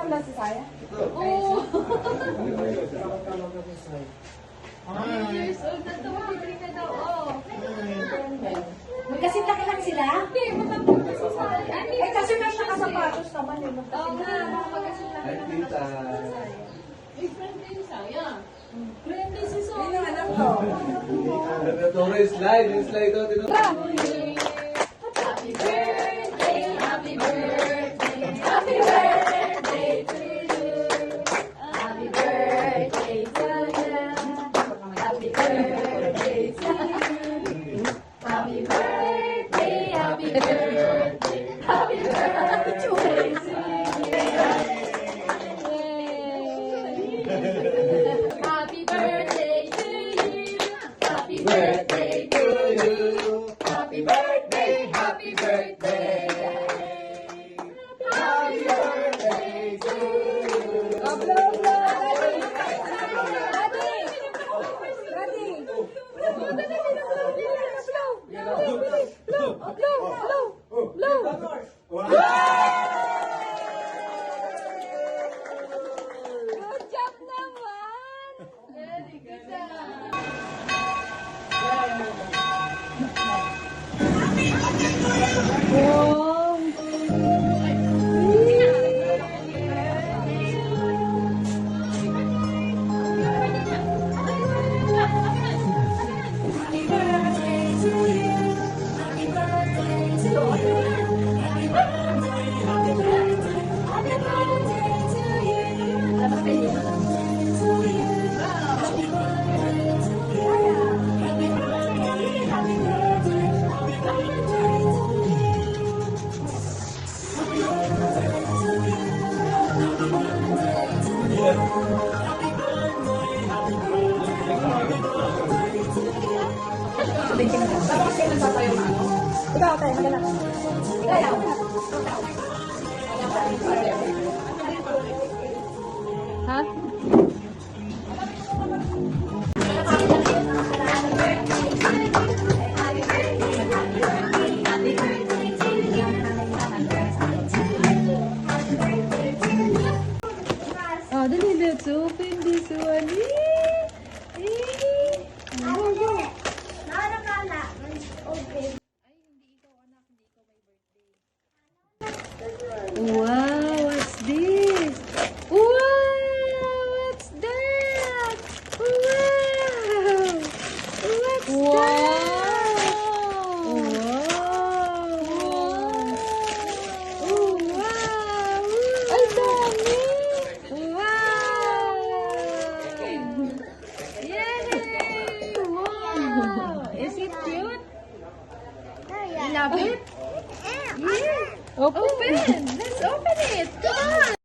na si Saya? Oo. Hi. Years old na to. Libre na daw. Oh. Magkasing laki lang sila? Hindi, matapos na si Saya. Eh, kasi may nakasapatos naman yun. Oo nga, magkasing laki Hi, lang tita. May friend din Saya. Friend din si Sonia. Yun ang anak ko. Dora, slide. Slide daw. Happy birthday, happy birthday, happy birthday to you. Happy birthday to you. Happy birthday to you. Happy birthday, happy birthday, happy birthday to you. Happy birthday to you. Happy birthday to you. Happy birthday, happy birthday. Happy birthday to you. Good job naman. Very good job. Ikaw, tayo, magalang. Ikaw. Ha? Oh, dali, let's open this one. Wow, what's this? Wow, what's that? Wow, what's that? Wow, wow, ay dami! Wow! Yay! Wow! Is it cute? You love it? Yeah. Open! Let's open it! Come on!